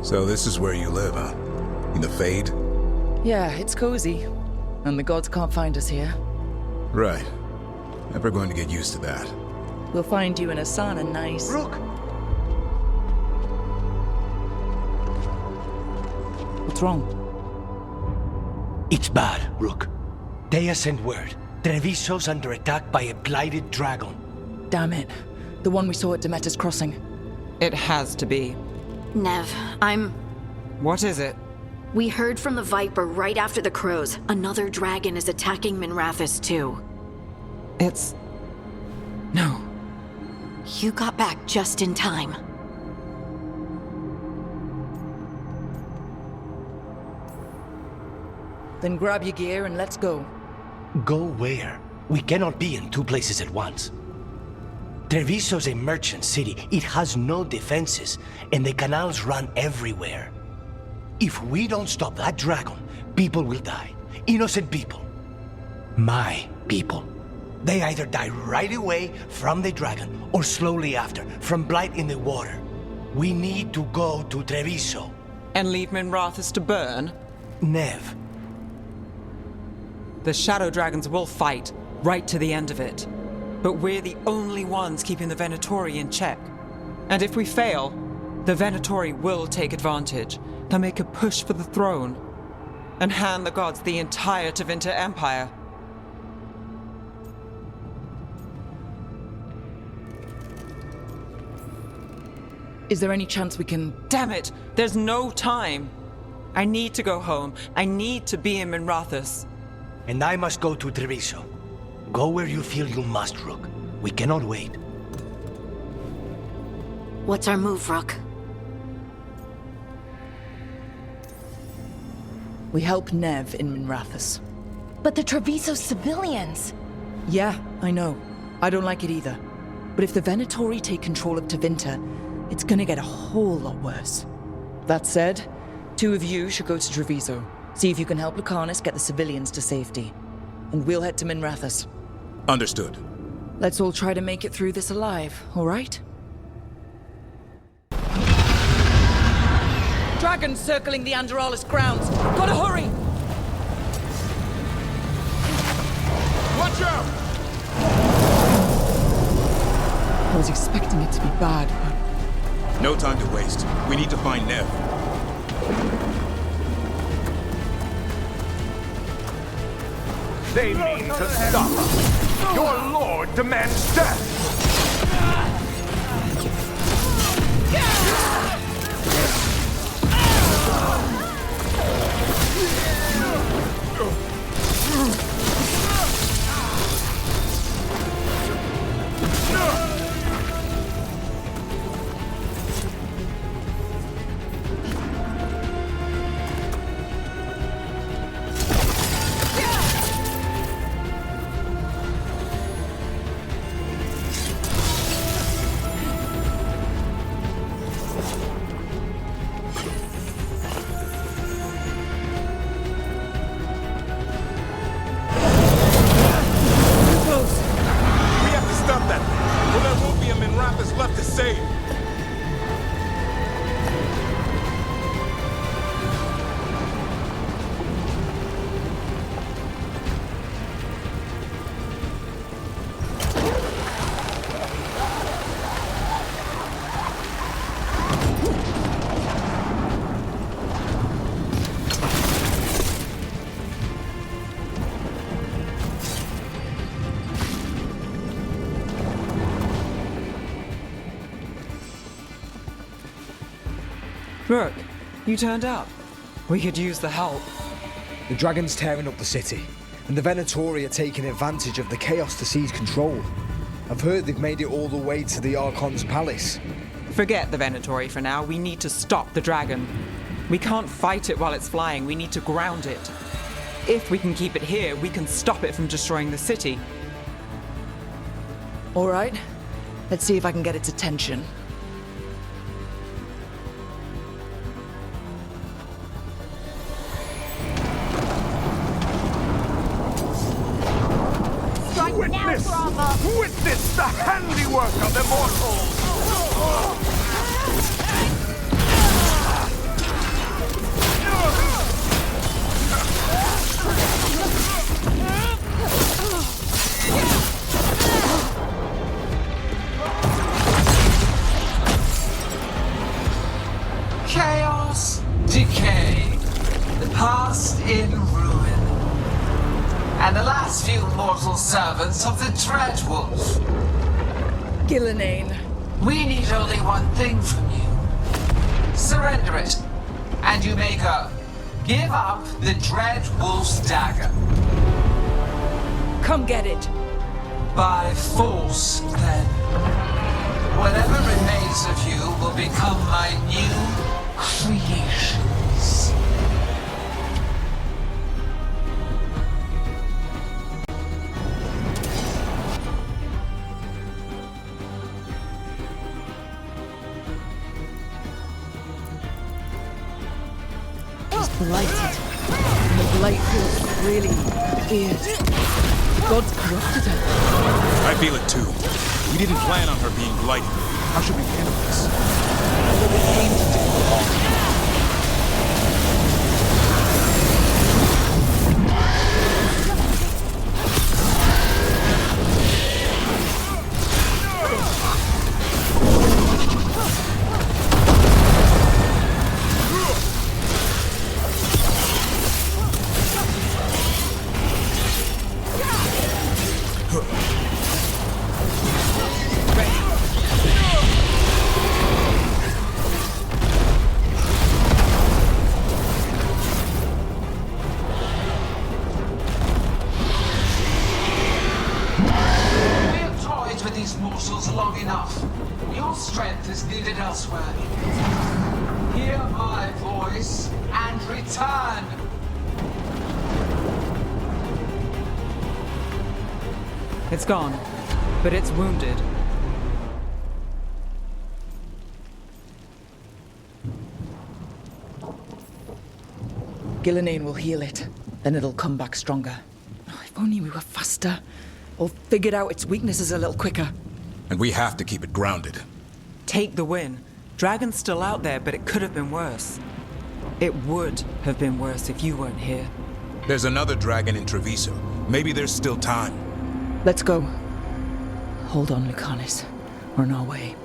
So this is where you live, huh? In the Fade? Yeah, it's cozy. And the gods can't find us here. Right. Never going to get used to that. We'll find you in a sauna nice. Rook! What's wrong? It's bad, Rook. Dea sent word. Treviso's under attack by a blighted dragon. Damn it. The one we saw at Demeter's Crossing. It has to be. Nev, What is it? We heard from the Viper right after the crows. Another dragon is attacking Minrathous too. It's... No. You got back just in time. Then grab your gear and let's go. Go where? We cannot be in two places at once. Treviso's a merchant city. It has no defenses, and the canals run everywhere. If we don't stop that dragon, people will die. Innocent people. My people. They either die right away from the dragon, or slowly after, from blight in the water. We need to go to Treviso. And leave Minrathous to burn? Nev. The Shadow Dragons will fight, right to the end of it. But we're the only ones keeping the Venatori in check. And if we fail, the Venatori will take advantage. They'll make a push for the throne, and hand the gods the entire Tevinter Empire. Is there any chance we can... Damn it! There's no time! I need to go home. I need to be in Minrathous. And I must go to Treviso. Go where you feel you must, Rook. We cannot wait. What's our move, Rook? We help Nev in Minrathous. But the Treviso civilians! Yeah, I know. I don't like it either. But if the Venatori take control of Tevinter, it's gonna get a whole lot worse. That said, two of you should go to Treviso. See if you can help Lucanus get the civilians to safety. And we'll head to Minrathous. Understood. Let's all try to make it through this alive, all right? Dragons circling the Anderalis grounds. Gotta hurry! Watch out! I was expecting it to be bad, but... No time to waste. We need to find Nev. They mean to stop us. Your lord demands death. Left to save. Rook, you turned up. We could use the help. The dragon's tearing up the city, and the Venatori are taking advantage of the chaos to seize control. I've heard they've made it all the way to the Archon's palace. Forget the Venatori for now. We need to stop the dragon. We can't fight it while it's flying. We need to ground it. If we can keep it here, we can stop it from destroying the city. All right. Let's see if I can get its attention. Witness the handiwork of the mortals! loyal mortal servants of the Dreadwolf. Gillenane. We need only one thing from you. Surrender it, and you may go. Give up the Dreadwolf's dagger. Come get it. By force, then. Whatever remains of you will become my new creations. She's blighted. And the blight feels really weird. God's corrupted her. I feel it too. We didn't plan on her being blighted. How should we handle this? What we came to do. Long enough. Your strength is needed elsewhere. Hear my voice and return. It's gone, but it's wounded. Gillenane will heal it. Then it'll come back stronger. Oh, if only we were faster. Or figured out its weaknesses a little quicker. And we have to keep it grounded. Take the win. Dragon's still out there, but it could have been worse. It would have been worse if you weren't here. There's another dragon in Treviso. Maybe there's still time. Let's go. Hold on, Lucanis. We're on our way.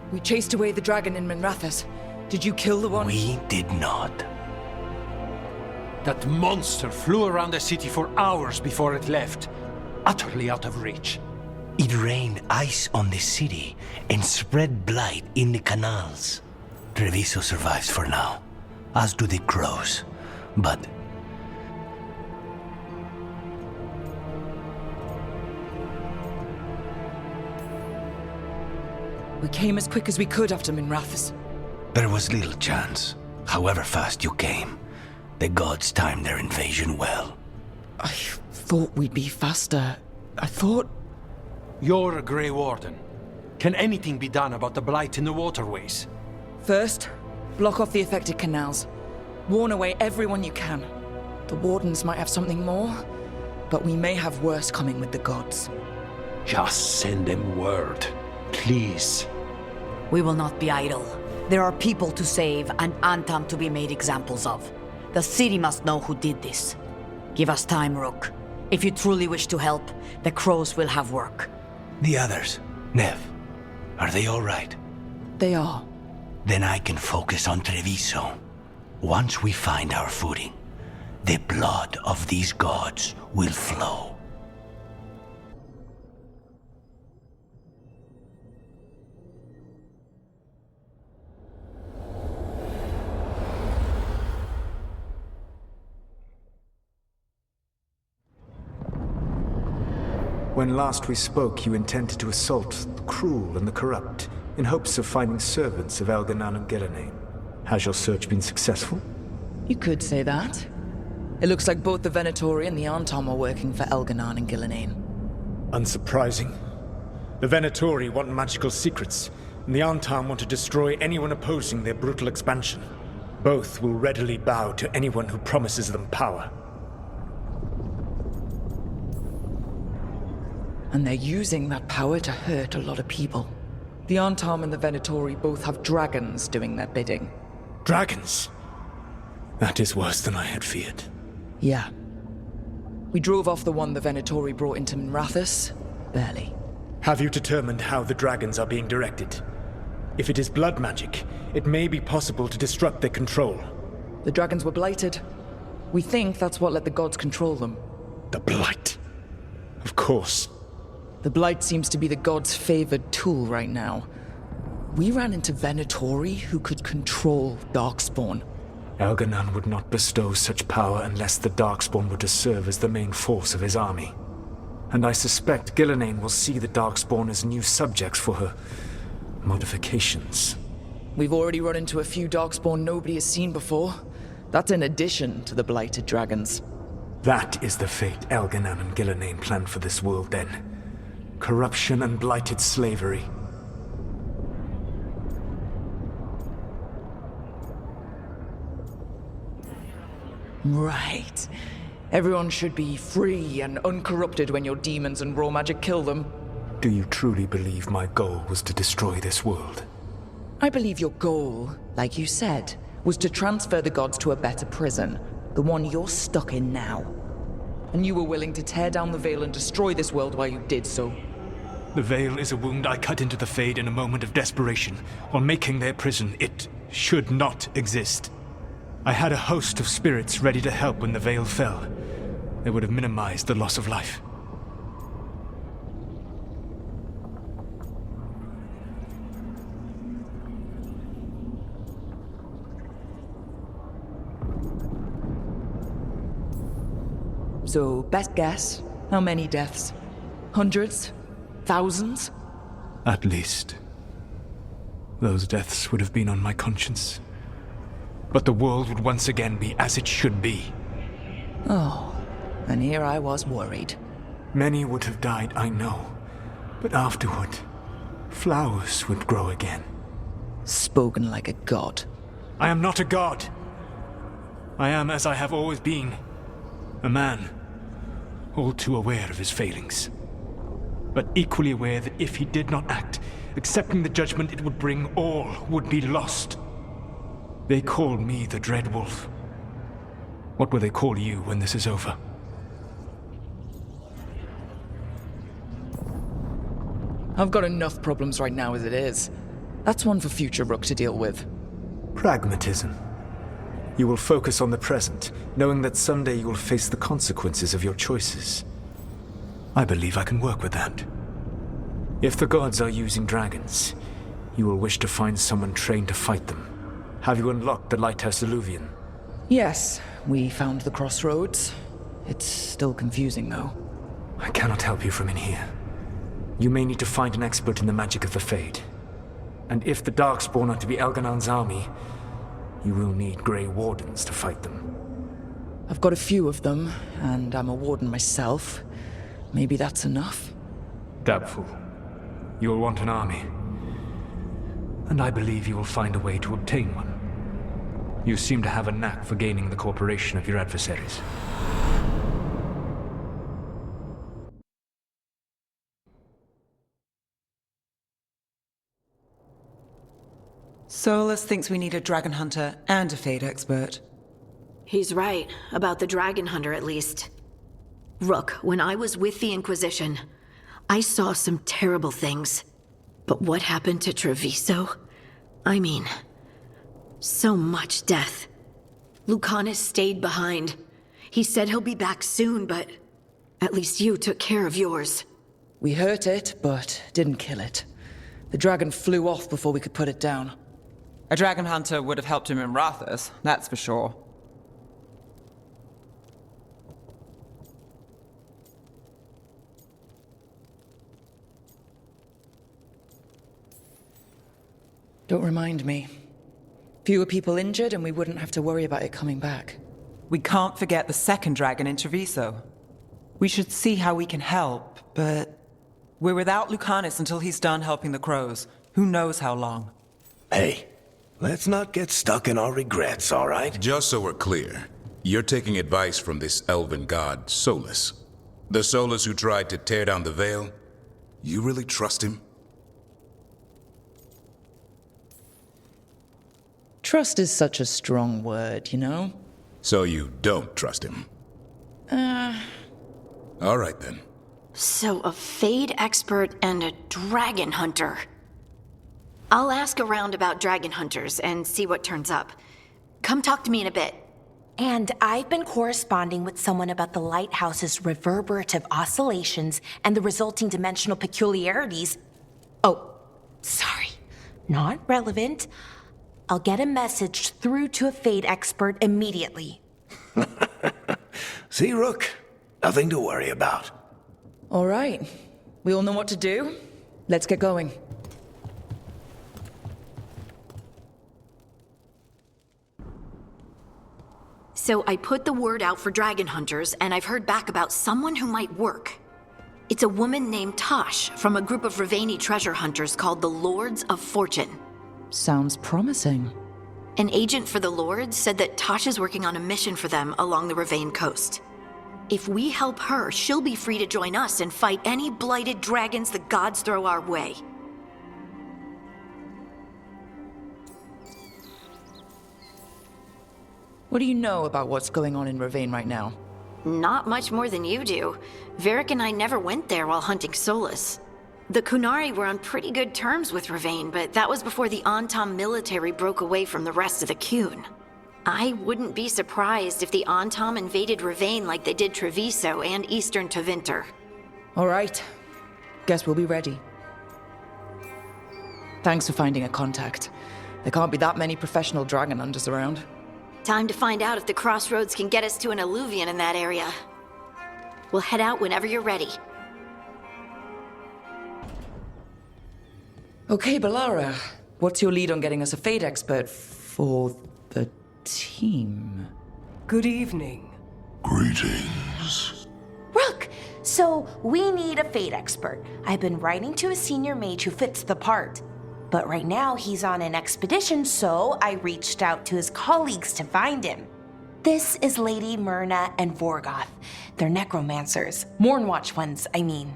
We chased away the dragon in Minrathous. Did you kill the one? We did not. That monster flew around the city for hours before it left, utterly out of reach. It rained ice on the city and spread blight in the canals. Treviso survives for now, as do the crows. But we came as quick as we could after Minrathous. there was little chance. However fast you came, the gods timed their invasion well. I thought we'd be faster. I thought... You're a Grey Warden. Can anything be done about the blight in the waterways? First, block off the affected canals. Warn away everyone you can. The Wardens might have something more, but we may have worse coming with the gods. Just send them word, please. We will not be idle. There are people to save and Antam to be made examples of. The city must know who did this. Give us time, Rook. If you truly wish to help, the crows will have work. The others, Nev, are they all right? They are. Then I can focus on Treviso. Once we find our footing, the blood of these gods will flow. When last we spoke, you intended to assault the cruel and the corrupt, in hopes of finding servants of Elganan and Gillenane. Has your search been successful? You could say that. It looks like both the Venatori and the Antam are working for Elganan and Gillenane. Unsurprising. The Venatori want magical secrets, and the Antam want to destroy anyone opposing their brutal expansion. Both will readily bow to anyone who promises them power. And they're using that power to hurt a lot of people. The Antam and the Venatori both have dragons doing their bidding. Dragons? That is worse than I had feared. Yeah. We drove off the one the Venatori brought into Minrathous. Barely. Have you determined how the dragons are being directed? If it is blood magic, it may be possible to disrupt their control. The dragons were blighted. We think that's what let the gods control them. The Blight. Of course. The Blight seems to be the gods' favored tool right now. We ran into Venatori who could control Darkspawn. Elganon would not bestow such power unless the Darkspawn were to serve as the main force of his army. And I suspect Gillenane will see the Darkspawn as new subjects for her modifications. We've already run into a few Darkspawn nobody has seen before. That's in addition to the blighted dragons. That is the fate Elganon and Gillenane planned for this world then. Corruption and blighted slavery. Right. Everyone should be free and uncorrupted when your demons and raw magic kill them. Do you truly believe my goal was to destroy this world? I believe your goal, like you said, was to transfer the gods to a better prison, the one you're stuck in now. And you were willing to tear down the veil and destroy this world while you did so. The veil is a wound I cut into the Fade in a moment of desperation, while making their prison. It should not exist. I had a host of spirits ready to help when the veil fell. They would have minimized the loss of life. So, best guess, how many deaths? Hundreds? Thousands? At least. Those deaths would have been on my conscience. But the world would once again be as it should be. Oh, and here I was worried. Many would have died, I know. But afterward, flowers would grow again. Spoken like a god. I am not a god. I am as I have always been. A man. All too aware of his failings. But equally aware that if he did not act, accepting the judgment it would bring, all would be lost. They call me the Dread Wolf. What will they call you when this is over? I've got enough problems right now as it is. That's one for future Rook to deal with. Pragmatism. You will focus on the present, knowing that someday you will face the consequences of your choices. I believe I can work with that. If the gods are using dragons, you will wish to find someone trained to fight them. Have you unlocked the Lighthouse Illuvian? Yes, we found the crossroads. It's still confusing, though. I cannot help you from in here. You may need to find an expert in the magic of the Fade. And if the Darkspawn are to be Elganon's army, you will need Grey Wardens to fight them. I've got a few of them, and I'm a warden myself. Maybe that's enough? Doubtful. You will want an army. And I believe you will find a way to obtain one. You seem to have a knack for gaining the cooperation of your adversaries. Solus thinks we need a dragon hunter and a Fade expert. He's right, about the dragon hunter at least. Rook, when I was with the Inquisition, I saw some terrible things. But what happened to Treviso? I mean, so much death. Lucanus stayed behind. He said he'll be back soon, but at least you took care of yours. We hurt it, but didn't kill it. The dragon flew off before we could put it down. A dragon hunter would have helped him in Rathus, that's for sure. Don't remind me. Fewer people injured and we wouldn't have to worry about it coming back. We can't forget the second dragon in Treviso. We should see how we can help, but we're without Lucanus until he's done helping the crows. Who knows how long? Hey, let's not get stuck in our regrets, all right? Just so we're clear, you're taking advice from this elven god, Solus. The Solus who tried to tear down the veil? You really trust him? Trust is such a strong word, you know? So you don't trust him? All right then. So a Fade expert and a dragon hunter. I'll ask around about dragon hunters and see what turns up. Come talk to me in a bit. And I've been corresponding with someone about the lighthouse's reverberative oscillations and the resulting dimensional peculiarities. Oh, sorry. Not relevant. I'll get a message through to a Fade expert immediately. See, Rook? Nothing to worry about. All right. We all know what to do. Let's get going. So I put the word out for dragon hunters, and I've heard back about someone who might work. It's a woman named Tosh from a group of Ravani treasure hunters called the Lords of Fortune. Sounds promising. An agent for the Lords said that Tosh is working on a mission for them along the Ravane coast. If we help her, she'll be free to join us and fight any blighted dragons the gods throw our way. What do you know about what's going on in Ravane right now? Not much more than you do. Varric and I never went there while hunting Solus. The Kunari were on pretty good terms with Ravane, but that was before the Antam military broke away from the rest of the Kun. I wouldn't be surprised if the Antam invaded Ravane like they did Treviso and Eastern Tevinter. All right. Guess we'll be ready. Thanks for finding a contact. There can't be that many professional dragon hunters around. Time to find out if the crossroads can get us to an alluvion in that area. We'll head out whenever you're ready. Okay, Balara. What's your lead on getting us a Fade expert for the team? Good evening. Greetings. Rook! So, we need a Fade expert. I've been writing to a senior mage who fits the part. But right now, he's on an expedition, so I reached out to his colleagues to find him. This is Lady Myrna and Vorgoth. They're necromancers. Mournwatch ones, I mean.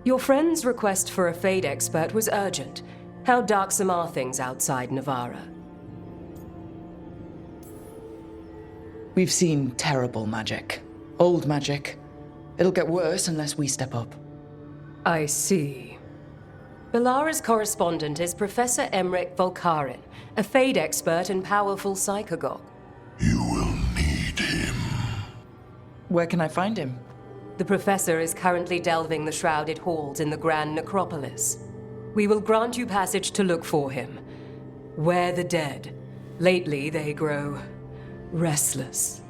Your friend's request for a Fade expert was urgent. How darksome are things outside Navarra? We've seen terrible magic. Old magic. It'll get worse unless we step up. I see. Balara's correspondent is Professor Emmerich Volkarin, a Fade expert and powerful psychagogue. You will need him. Where can I find him? The professor is currently delving the shrouded halls in the Grand Necropolis. We will grant you passage to look for him. Where the dead. Lately, they grow restless.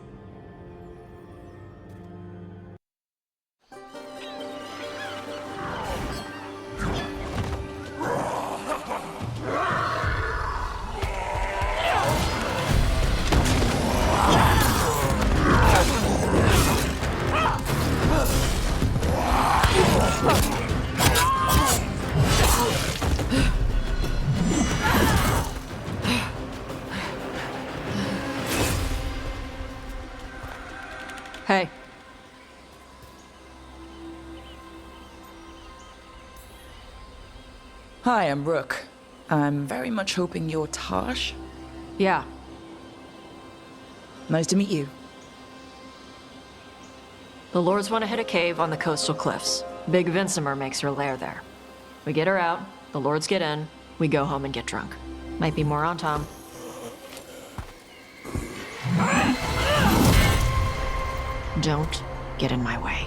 Hey. Hi, I'm Rook. I'm very much hoping you're Tosh. Yeah. Nice to meet you. The Lords want to hit a cave on the coastal cliffs. Big Vincimer makes her lair there. We get her out, the Lords get in, we go home and get drunk. Might be more on Tom. Don't get in my way.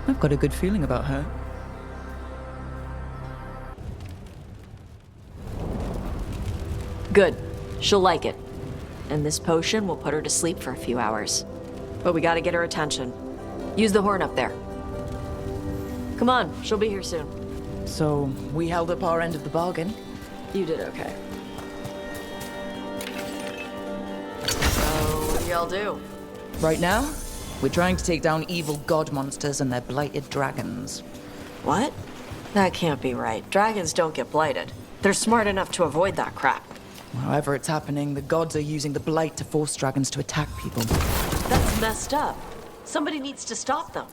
I've got a good feeling about her. Good. She'll like it. And this potion will put her to sleep for a few hours. But we gotta get her attention. Use the horn up there. Come on, she'll be here soon. So, we held up our end of the bargain. You did okay. So, what do y'all do? Right now, we're trying to take down evil god monsters and their blighted dragons. What? That can't be right. Dragons don't get blighted. They're smart enough to avoid that crap. However it's happening, the gods are using the blight to force dragons to attack people. That's messed up. Somebody needs to stop them.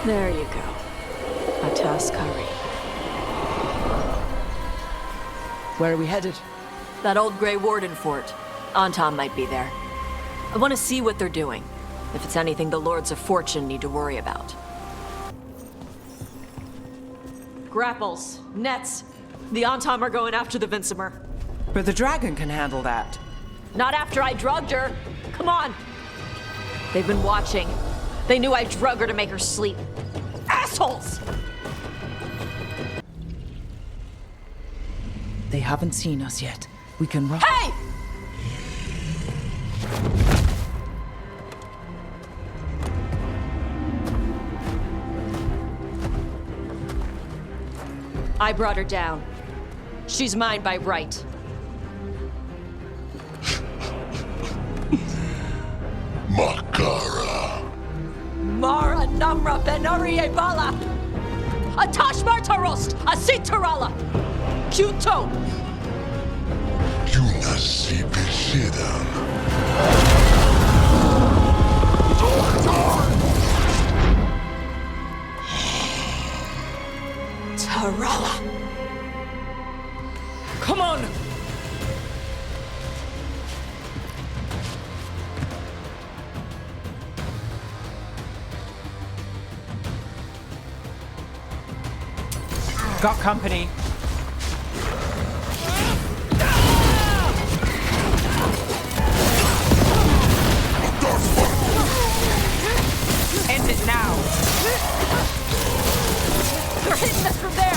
There you go. A task hurry. Where are we headed? That old Grey Warden fort. Anton might be there. I want to see what they're doing. If it's anything the Lords of Fortune need to worry about. Grapples, nets. The Anton are going after the Vinsimer. But the dragon can handle that. Not after I drugged her. Come on. They've been watching. They knew I drug her to make her sleep. Assholes! They haven't seen us yet. We can run. Hey! I brought her down. She's mine by right. Makara. Mara Namra Benari Ebala. Atash Martarost, Asitarala. Kyuto. Yunasi Bishidam. Tarala. Come on! Got company. End it now. They're hitting us from there.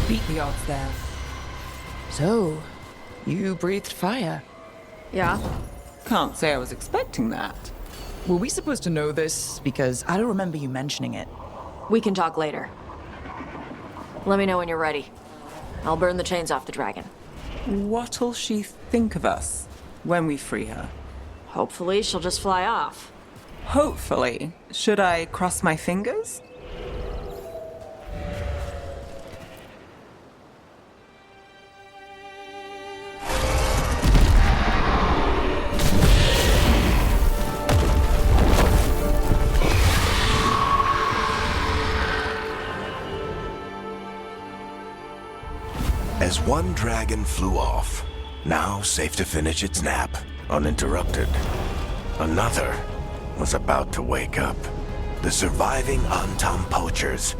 Beat the odds there. So, you breathed fire. Yeah? Can't say I was expecting that. Were we supposed to know this? Because I don't remember you mentioning it. We can talk later. Let me know when you're ready. I'll burn the chains off the dragon. What'll she think of us when we free her? Hopefully she'll just fly off. Hopefully. Should I cross my fingers? As one dragon flew off, now safe to finish its nap, uninterrupted, another was about to wake up. The surviving Antam poachers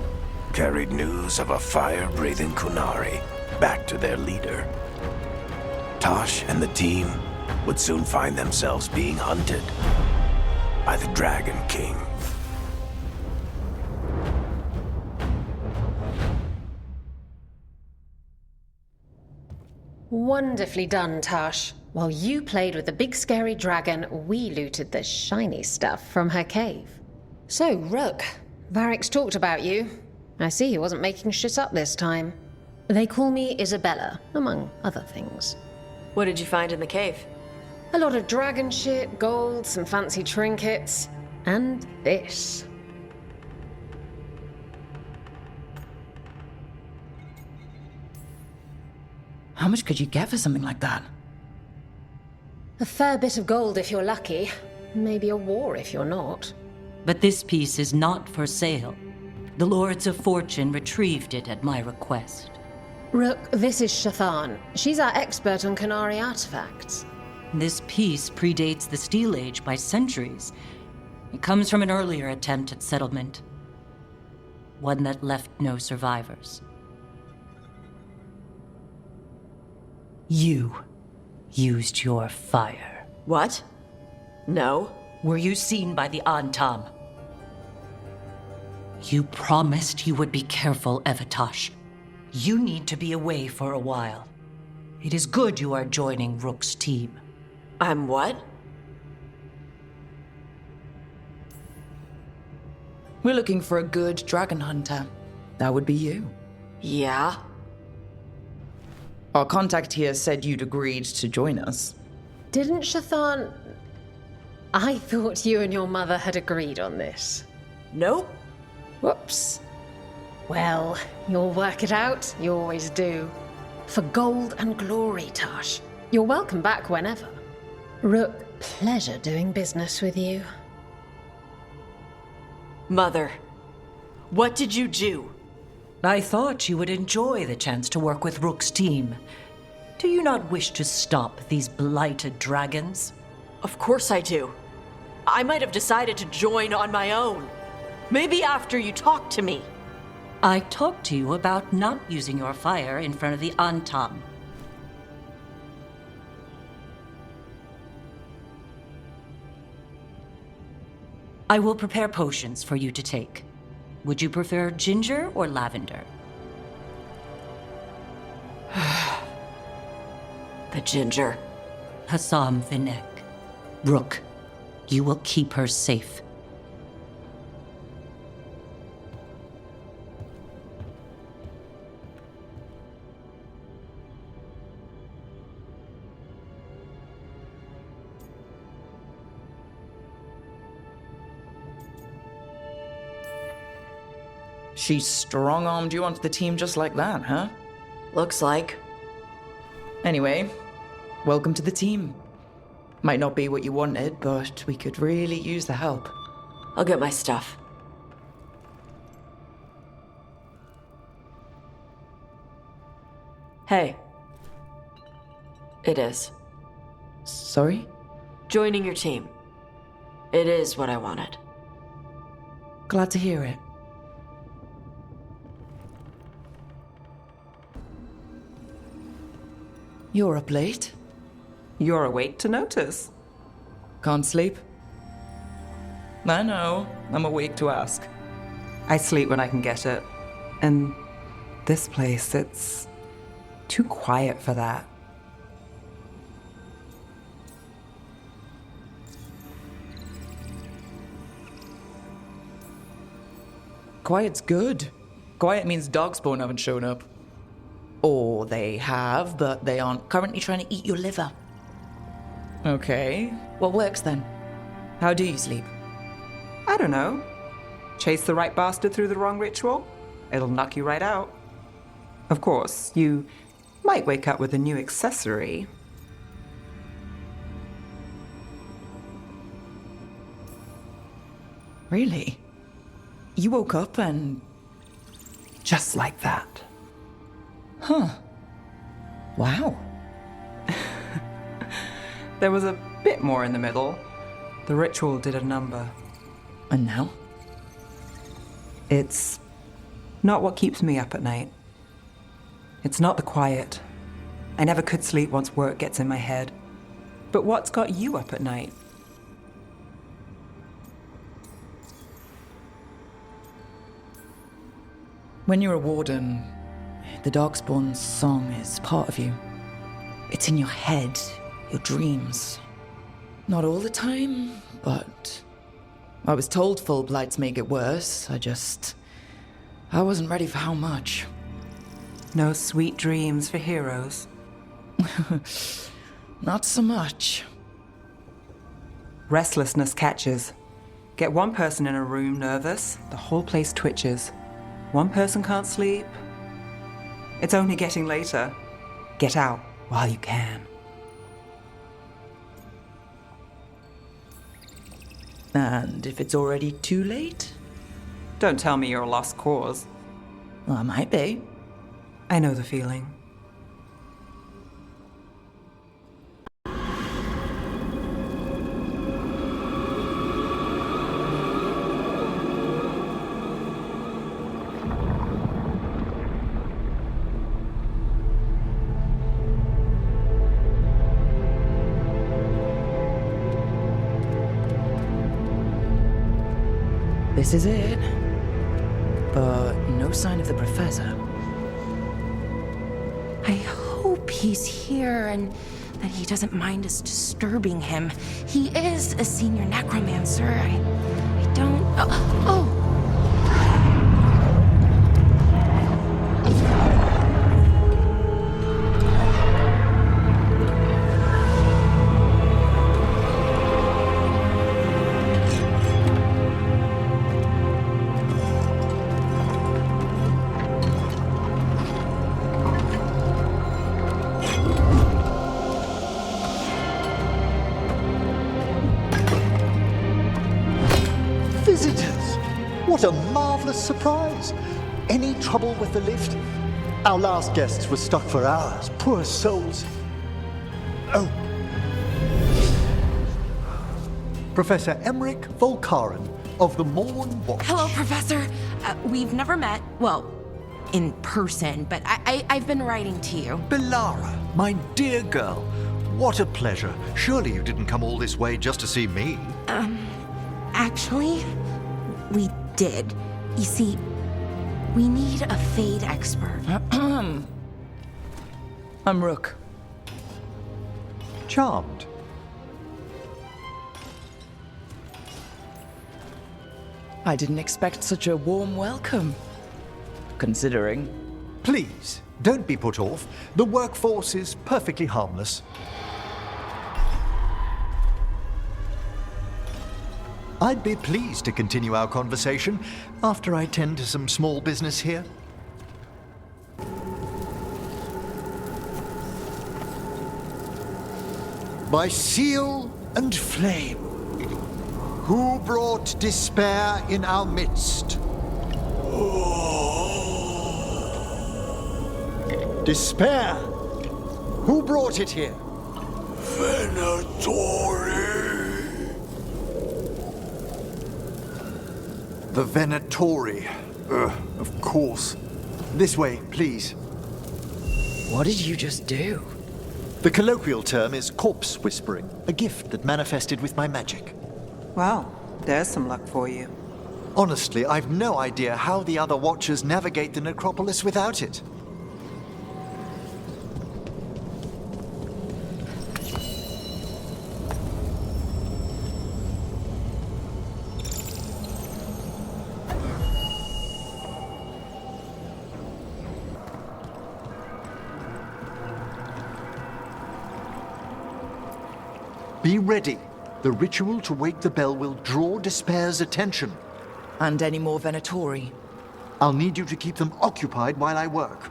carried news of a fire-breathing Kunari back to their leader. Tosh and the team would soon find themselves being hunted by the Dragon King. Wonderfully done, Tash. While you played with the big scary dragon, we looted the shiny stuff from her cave. So, Rook, Varric's talked about you. I see he wasn't making shit up this time. They call me Isabella, among other things. What did you find in the cave? A lot of dragon shit, gold, some fancy trinkets, and this. How much could you get for something like that? A fair bit of gold if you're lucky. Maybe a war if you're not. But this piece is not for sale. The Lords of Fortune retrieved it at my request. Rook, this is Shathan. She's our expert on Kunari artifacts. This piece predates the Steel Age by centuries. It comes from an earlier attempt at settlement. One that left no survivors. You used your fire. What? No. Were you seen by the Antam? You promised you would be careful, Evatosh. You need to be away for a while. It is good you are joining Rook's team. I'm what? We're looking for a good dragon hunter. That would be you. Yeah? Our contact here said you'd agreed to join us. Didn't Shathan... I thought you and your mother had agreed on this. Nope. Whoops. Well, you'll work it out. You always do. For gold and glory, Tash. You're welcome back whenever. Rook, pleasure doing business with you. Mother, what did you do? I thought you would enjoy the chance to work with Rook's team. Do you not wish to stop these blighted dragons? Of course I do. I might have decided to join on my own. Maybe after you talked to me. I talked to you about not using your fire in front of the Antam. I will prepare potions for you to take. Would you prefer ginger or lavender? The ginger. Hassam Vinek. Rook, you will keep her safe. She strong-armed you onto the team just like that, huh? Looks like. Anyway, welcome to the team. Might not be what you wanted, but we could really use the help. I'll get my stuff. Hey. It is. Sorry? Joining your team. It is what I wanted. Glad to hear it. You're up late. You're awake to notice. Can't sleep? I know. I'm awake to ask. I sleep when I can get it. And this place, it's too quiet for that. Quiet's good. Quiet means Darkspawn haven't shown up. Or they have, but they aren't currently trying to eat your liver. Okay, what works then? How do you sleep? I don't know. Chase the right bastard through the wrong ritual? It'll knock you right out. Of course, you might wake up with a new accessory. Really? You woke up and... Just like that. Huh. Wow. There was a bit more in the middle. The ritual did a number. And now? It's not what keeps me up at night. It's not the quiet. I never could sleep once work gets in my head. But what's got you up at night? When you're a warden, the Darkspawn's song is part of you. It's in your head, your dreams. Not all the time, but I was told full blights make it worse. I wasn't ready for how much. No sweet dreams for heroes? Not so much. Restlessness catches. Get one person in a room nervous, the whole place twitches. One person can't sleep. It's only getting later. Get out while you can. And if it's already too late? Don't tell me you're a lost cause. Well, I might be. I know the feeling. This is it. But no sign of the professor. I hope he's here and that he doesn't mind us disturbing him. He is a senior necromancer. I don't... Oh! What a marvelous surprise! Any trouble with the lift? Our last guests were stuck for hours. Poor souls. Oh. Professor Emmerich Volkaren of the Morn Watch. Hello, Professor. We've never met. Well, in person, but I've been writing to you. Belara, my dear girl. What a pleasure. Surely you didn't come all this way just to see me. Actually, we did. You see, we need a fate expert. I'm Rook. Charmed. I didn't expect such a warm welcome. Considering. Please, don't be put off. The workforce is perfectly harmless. I'd be pleased to continue our conversation after I tend to some small business here. By seal and flame, who brought despair in our midst? Despair? Who brought it here? Venatori. The Venatori. Of course. This way, please. What did you just do? The colloquial term is corpse whispering, a gift that manifested with my magic. Well, there's some luck for you. Honestly, I've no idea how the other Watchers navigate the necropolis without it. Be ready. The ritual to wake the bell will draw Despair's attention. And any more Venatori? I'll need you to keep them occupied while I work.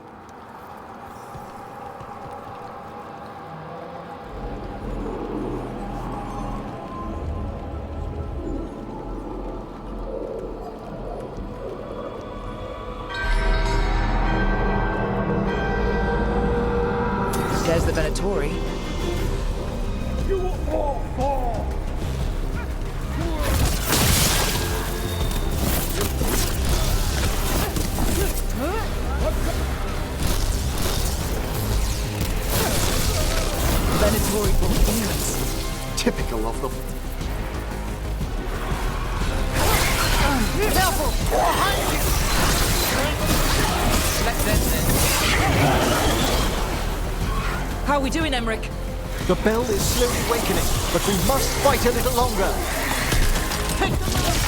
There's the Venatori. You all fall! Venatori brought demons. Typical of them. Careful! Behind you! Let's end this. How are we doing, Emmerich? The bell is slowly awakening, but we must fight a little longer. Take them out!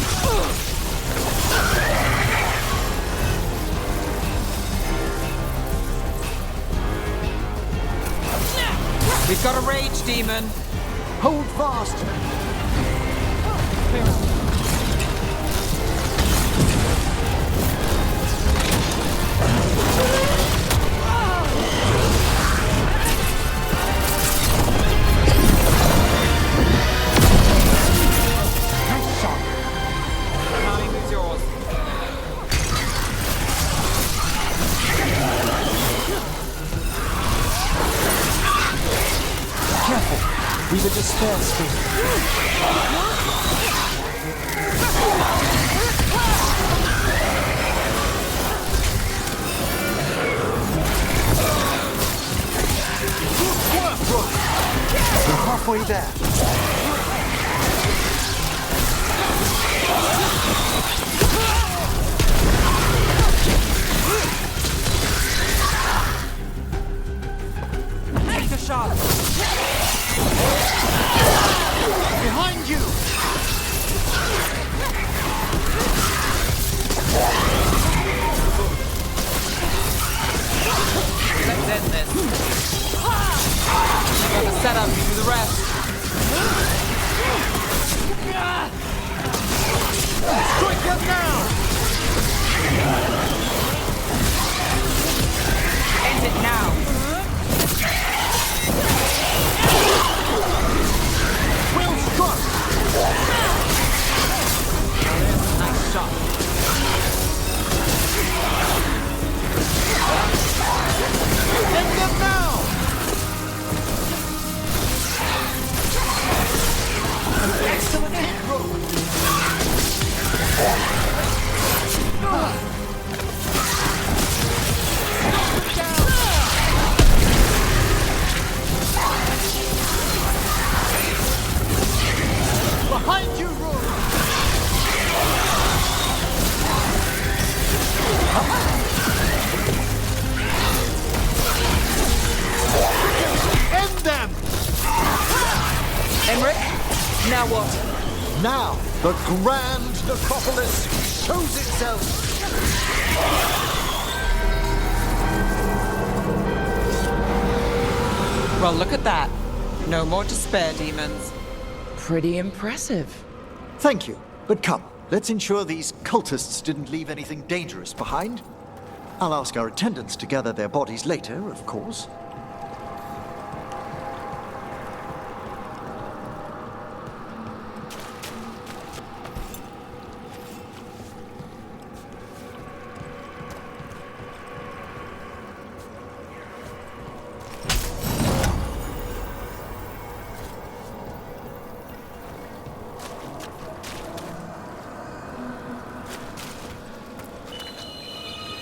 We've got a rage demon. Hold fast. Nice shot. Timing is yours. Careful. We've a despair spin. We're halfway there. Take a shot. Behind you! Let's end this. Got a setup to do the rest. Now what? Now, the grand necropolis shows itself! Well, look at that. No more despair, demons. Pretty impressive. Thank you, but come, let's ensure these cultists didn't leave anything dangerous behind. I'll ask our attendants to gather their bodies later, of course.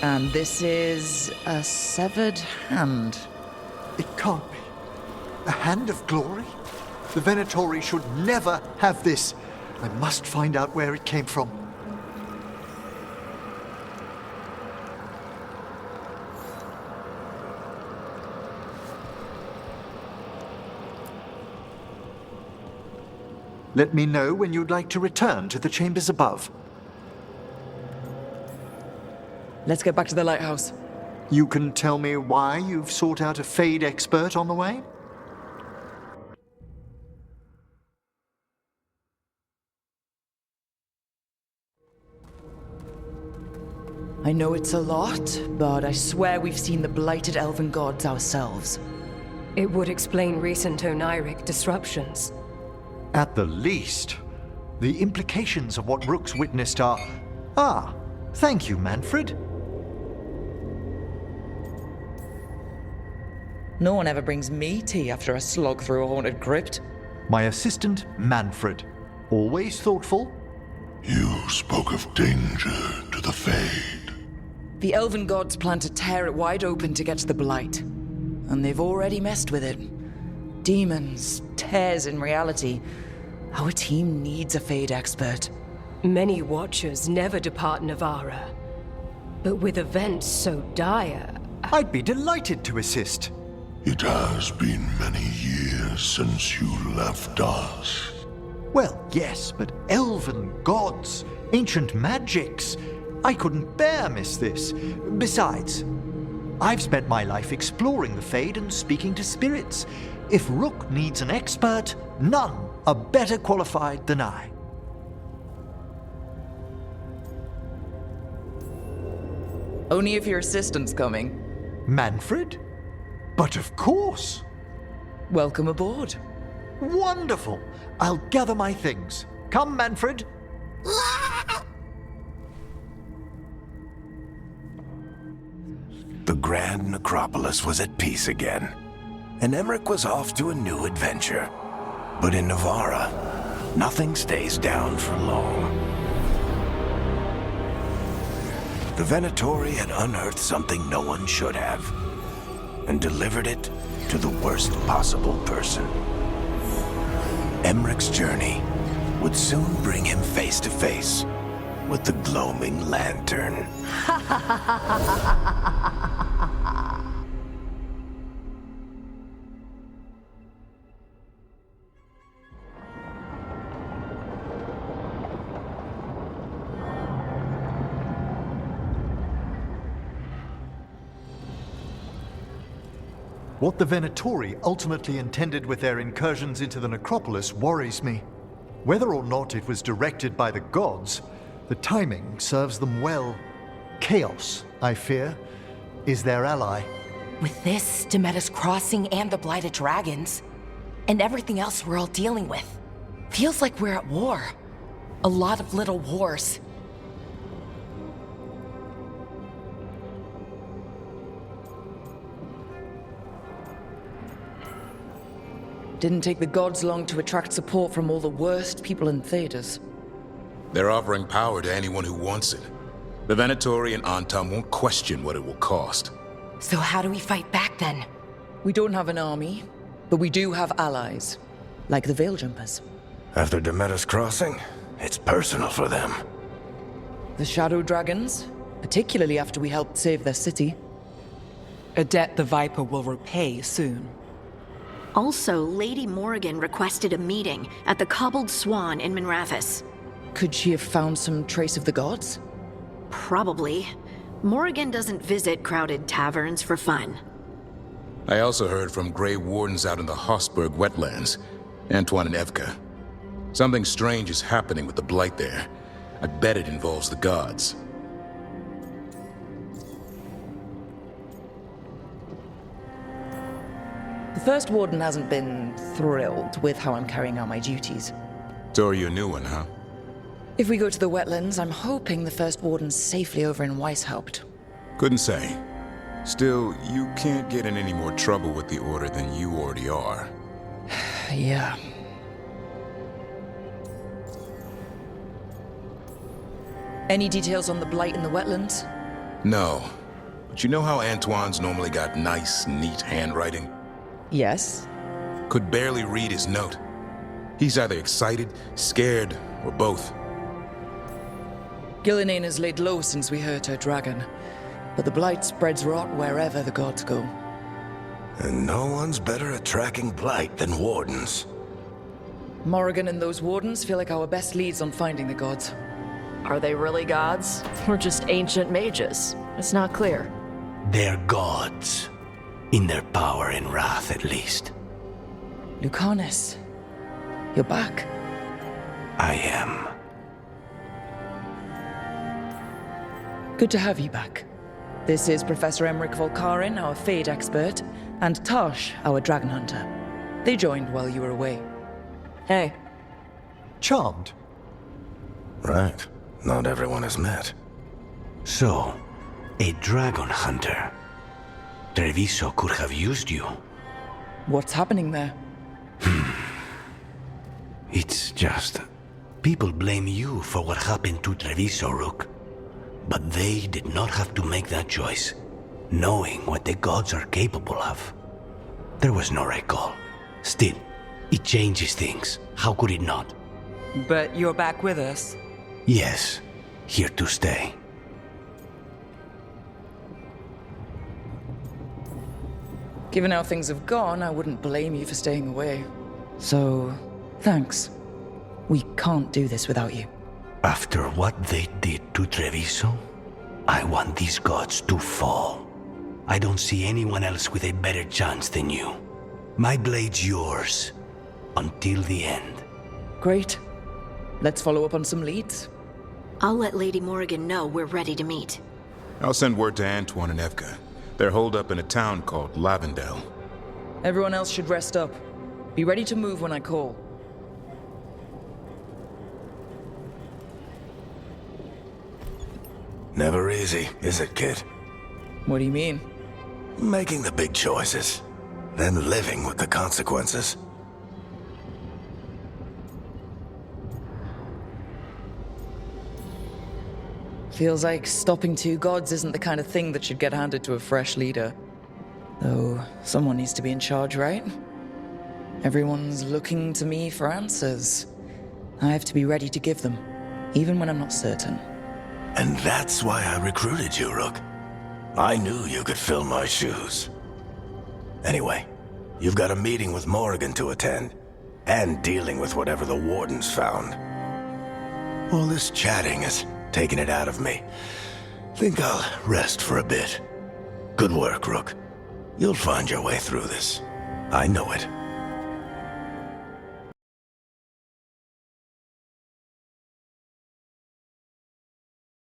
And this is a severed hand. It can't be. A hand of glory? The Venatori should never have this. I must find out where it came from. Let me know when you'd like to return to the chambers above. Let's get back to the lighthouse. You can tell me why you've sought out a Fade expert on the way? I know it's a lot, but I swear we've seen the blighted elven gods ourselves. It would explain recent oniric disruptions. At the least. The implications of what Rook's witnessed are... Ah, thank you, Manfred. No one ever brings me tea after a slog through a haunted crypt. My assistant, Manfred. Always thoughtful. You spoke of danger to the Fade. The elven gods plan to tear it wide open to get to the blight. And they've already messed with it. Demons, tears in reality. Our team needs a Fade expert. Many Watchers never depart Navara. But with events so dire... I'd be delighted to assist. It has been many years since you left us. Well, yes, but elven gods, ancient magics. I couldn't bear miss this. Besides, I've spent my life exploring the Fade and speaking to spirits. If Rook needs an expert, none are better qualified than I. Only if your assistant's coming. Manfred? But of course! Welcome aboard. Wonderful! I'll gather my things. Come, Manfred. The grand necropolis was at peace again, and Emmerich was off to a new adventure. But in Navara, nothing stays down for long. The Venatori had unearthed something no one should have, and delivered it to the worst possible person. Emmerich's journey would soon bring him face to face with the gloaming lantern. What the Venatori ultimately intended with their incursions into the necropolis worries me. Whether or not it was directed by the gods, the timing serves them well. Chaos, I fear, is their ally. With this, Demeter's Crossing and the Blighted Dragons, and everything else we're all dealing with, feels like we're at war. A lot of little wars. Didn't take the gods long to attract support from all the worst people in Thedas. They're offering power to anyone who wants it. The Venatori and Antam won't question what it will cost. So how do we fight back then? We don't have an army, but we do have allies, like the Veil Jumpers. After Demeter's Crossing, it's personal for them. The Shadow Dragons, particularly after we helped save their city. A debt the Viper will repay soon. Also, Lady Morrigan requested a meeting at the Cobbled Swan in Minrathous. Could she have found some trace of the gods? Probably. Morrigan doesn't visit crowded taverns for fun. I also heard from Grey Wardens out in the Hossberg wetlands, Antoine and Evka. Something strange is happening with the blight there. I bet it involves the gods. The First Warden hasn't been thrilled with how I'm carrying out my duties. So are you a new one, huh? If we go to the wetlands, I'm hoping the First Warden's safely over in Weishaupt. Couldn't say. Still, you can't get in any more trouble with the Order than you already are. Yeah. Any details on the blight in the wetlands? No. But you know how Antoine's normally got nice, neat handwriting? Yes. Could barely read his note. He's either excited, scared, or both. Gillinane has laid low since we hurt her dragon, but the blight spreads rot wherever the gods go. And no one's better at tracking blight than wardens. Morrigan and those wardens feel like our best leads on finding the gods. Are they really gods? Or just ancient mages? It's not clear. They're gods. In their power and wrath, at least. Lucanus, you're back. I am. Good to have you back. This is Professor Emmerich Volkarin, our Fade expert, and Tosh, our dragon hunter. They joined while you were away. Hey. Charmed. Right. Not everyone has met. So, a dragon hunter. Treviso could have used you. What's happening there? It's just... people blame you for what happened to Treviso, Rook. But they did not have to make that choice, knowing what the gods are capable of. There was no recall. Still, it changes things. How could it not? But you're back with us? Yes, here to stay. Given how things have gone, I wouldn't blame you for staying away. So, thanks. We can't do this without you. After what they did to Treviso, I want these gods to fall. I don't see anyone else with a better chance than you. My blade's yours, until the end. Great. Let's follow up on some leads. I'll let Lady Morrigan know we're ready to meet. I'll send word to Antoine and Evka. They're holed up in a town called Lavendel. Everyone else should rest up. Be ready to move when I call. Never easy, is it, kid? What do you mean? Making the big choices, then living with the consequences. Feels like stopping two gods isn't the kind of thing that should get handed to a fresh leader. Though, someone needs to be in charge, right? Everyone's looking to me for answers. I have to be ready to give them, even when I'm not certain. And that's why I recruited you, Rook. I knew you could fill my shoes. Anyway, you've got a meeting with Morrigan to attend, and dealing with whatever the Wardens found. All this chatting is taking it out of me. Think I'll rest for a bit. Good work, Rook. You'll find your way through this. I know it.